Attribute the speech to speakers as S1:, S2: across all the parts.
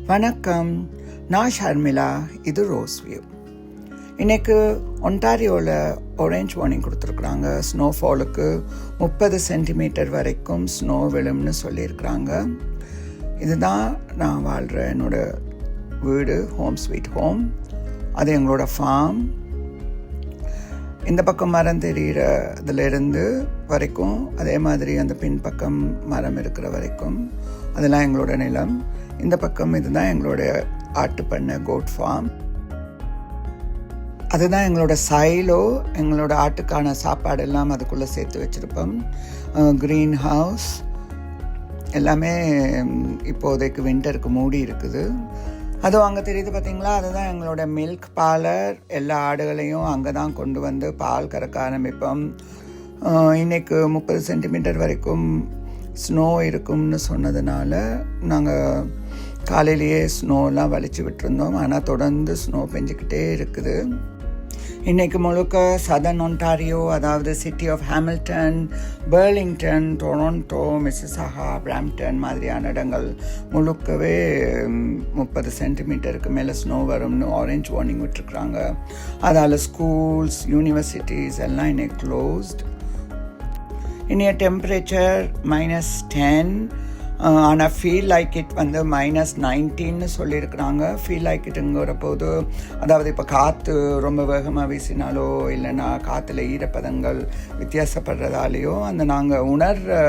S1: வணக்கம், நான் ஷர்மிளா. இது ரோஸ் வியூ. இன்றைக்கு ஒன்டாரியோவில் ஆரஞ்ச் வார்னிங் கொடுத்துருக்குறாங்க. ஸ்னோஃபாலுக்கு 30 சென்டிமீட்டர் வரைக்கும் ஸ்னோ விழும்னு சொல்லியிருக்கிறாங்க. இதுதான் நான் வாழ்கிற என்னோடய வீடு, ஹோம் ஸ்வீட் ஹோம். அது எங்களோட ஃபார்ம். இந்த பக்கம் மரம் தெரிகிற இதிலிருந்து வரைக்கும், அதே மாதிரி அந்த பின்பக்கம் மரம் இருக்கிற வரைக்கும் அதெல்லாம் எங்களோட நிலம். இந்த பக்கம் இதுதான் எங்களுடைய ஆட்டு பண்ணை, கோட் ஃபார்ம். அதுதான் எங்களோட சைலோ. எங்களோட ஆட்டுக்கான சாப்பாடு எல்லாம் அதுக்குள்ளே சேர்த்து வச்சுருப்போம். க்ரீன் ஹவுஸ் எல்லாமே இப்போதைக்கு விண்டருக்கு மூடி இருக்குது. அதுவும் அங்கே தெரியுது பார்த்தீங்களா, அதுதான் எங்களோட மில்க் பார்லர். எல்லா ஆடுகளையும் அங்கே தான் கொண்டு வந்து பால் கறக்க ஆரம்பிப்போம். இன்றைக்கு 30 சென்டிமீட்டர் வரைக்கும் ஸ்னோ இருக்கும்னு சொன்னதுனால நாங்கள் காலையிலேயே ஸ்னோலாம் வலிச்சு விட்டுருந்தோம். ஆனால் தொடர்ந்து ஸ்னோ பெஞ்சிக்கிட்டே இருக்குது. இன்றைக்கு முழுக்க சதர்ன் ஒன்டாரியோ, அதாவது city of Hamilton, Burlington, Toronto, Mississauga, Brampton மாதிரியான இடங்கள் முழுக்கவே 30 சென்டிமீட்டருக்கு மேலே ஸ்னோ வரும்னு ஆரஞ்ச் வார்னிங் விட்டுருக்குறாங்க. அதால் ஸ்கூல்ஸ், யூனிவர்சிட்டிஸ் எல்லாம் இன்னைக்கு க்ளோஸ்ட். இன்னைய டெம்பரேச்சர் -10. ஆனால் ஃபீல் லைக் இட் வந்து -19 சொல்லியிருக்கிறாங்க. ஃபீல் லைக் இட்டுங்கிற போது, அதாவது இப்போ காற்று ரொம்ப வேகமாக வீசினாலோ இல்லைன்னா காற்றுல ஈரப்பதங்கள் வித்தியாசப்படுறதாலேயோ அந்த நாங்கள் உணர்கிற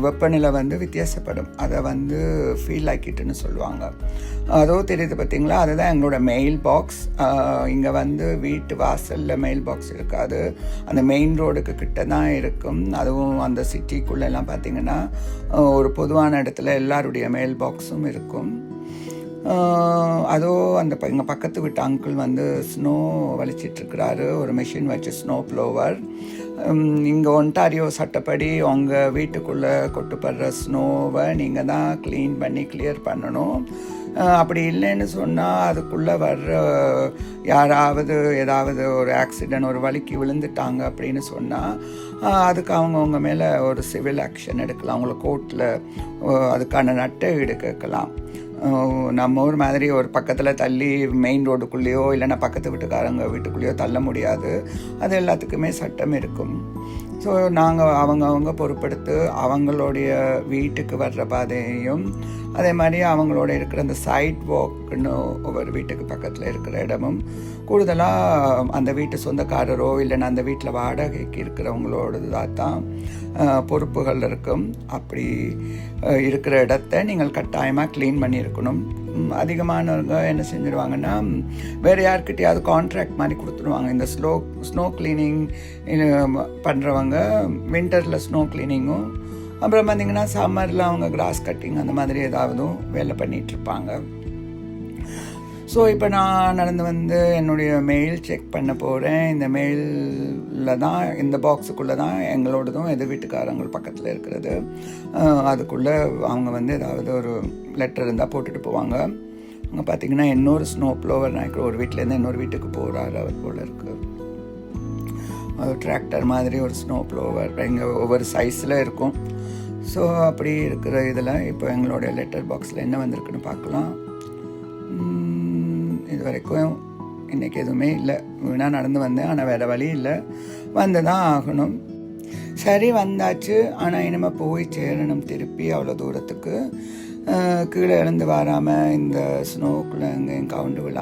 S1: வெப்பநிலை வந்து வித்தியாசப்படும். அதை வந்து ஃபீல் லைக் இட்டுன்னு சொல்லுவாங்க. அதோ தெரியுது பார்த்தீங்களா, அதுதான் எங்களோட மெயில் பாக்ஸ். இங்கே வந்து வீட்டு வாசலில் மெயில் பாக்ஸ் இருக்காது, அந்த மெயின் ரோடுக்கு கிட்ட தான் இருக்கும். அதுவும் அந்த சிட்டிக்குள்ளெல்லாம் பார்த்திங்கன்னா ஒரு பொதுவான இடத்துல எல்லாருடைய மெயில் பாக்ஸும் இருக்கும். அதோ அந்த எங்கள் பக்கத்து வீட்டு அங்கிள் வந்து ஸ்னோ வலிச்சிட்ருக்கிறாரு, ஒரு மிஷின் வச்சு, ஸ்னோ ப்ளோவர். இங்கே ஒன்டாரியோ சட்டப்படி உங்கள் வீட்டுக்குள்ளே கொட்டுப்படுற ஸ்னோவை நீங்கள் தான் க்ளீன் பண்ணி கிளியர் பண்ணணும். அப்படி இல்லைன்னு சொன்னால் அதுக்குள்ளே வர்ற யாராவது ஏதாவது ஒரு ஆக்சிடெண்ட், ஒரு வலிக்கு விழுந்துட்டாங்க அப்படின்னு சொன்னால் அதுக்கு அவங்கவுங்க மேலே ஒரு சிவில் ஆக்ஷன் எடுக்கலாம். அவங்கள கோர்ட்டில் அதுக்கான நட்டஈடு கேட்கலாம். நம்ம ஊர் மாதிரி ஒரு பக்கத்தில் தள்ளி மெயின் ரோடுக்குள்ளேயோ இல்லைன்னா பக்கத்து வீட்டுக்காரங்க வீட்டுக்குள்ளேயோ தள்ள முடியாது. அது எல்லாத்துக்குமே சட்டம் இருக்கும். ஸோ நாங்கள் அவங்க பொறுப்பெடுத்து அவங்களுடைய வீட்டுக்கு வர்ற பாதையையும், அதே மாதிரி அவங்களோட இருக்கிற அந்த சைட் வாக்குன்னு ஒவ்வொரு வீட்டுக்கு பக்கத்தில் இருக்கிற இடமும், கூடுதலாக அந்த வீட்டு சொந்தக்காரரோ இல்லைன்னா அந்த வீட்டில் வாடகைக்கு இருக்கிறவங்களோட தான் பொறுப்புகள் இருக்கும். அப்படி இருக்கிற இடத்த நீங்கள் கட்டாயமாக க்ளீன் பண்ணியிருக்கணும். அதிகமானவங்க என்ன செஞ்சுருவாங்கன்னா, வேறு யார்கிட்டையாவது கான்ட்ராக்ட் மாதிரி கொடுத்துருவாங்க. இந்த ஸ்னோ க்ளீனிங் பண்ணுறவங்க வின்டரில் ஸ்னோ க்ளீனிங்கும், அப்புறம் பார்த்திங்கன்னா சம்மரில் அவங்க கிராஸ் கட்டிங் அந்த மாதிரி ஏதாவதும் வேலை பண்ணிகிட்ருப்பாங்க. ஸோ இப்போ நான் நடந்து வந்து என்னுடைய மெயில் செக் பண்ண போகிறேன். இந்த மெயிலில் தான், இந்த பாக்ஸுக்குள்ளே தான் எங்களோடதும் எதிர் வீட்டுக்காரங்க பக்கத்தில் இருக்கிறது. அதுக்குள்ளே அவங்க வந்து ஏதாவது ஒரு லெட்டர் இருந்தால் போட்டுட்டு போவாங்க. அங்கே பார்த்திங்கன்னா இன்னொரு ஸ்னோ ப்ளோவர் நினைக்கிற ஒரு வீட்டிலேருந்து இன்னொரு வீட்டுக்கு போகிறாரு அவர் போல் இருக்குது. டிராக்டர் மாதிரி ஒரு ஸ்னோ ப்ளோவர் இங்கே ஒவ்வொரு சைஸில் இருக்கும். ஸோ அப்படி இருக்கிற இதில் இப்போ எங்களுடைய லெட்டர் பாக்ஸில் என்ன வந்திருக்குன்னு பார்க்கலாம். இது வரைக்கும் இன்றைக்கி எதுவுமே இல்லை. வீணாக நடந்து வந்தேன், ஆனால் வேறு வழி இல்லை, வந்து தான் ஆகணும். சரி, வந்தாச்சு. ஆனால் இனிமேல் போய் சேரணும் திருப்பி அவ்வளோ தூரத்துக்கு. கீழே எழுந்து வராமல் இந்த ஸ்னோக்குள்ளே எங்கேயும் கவுண்டு விழாமல்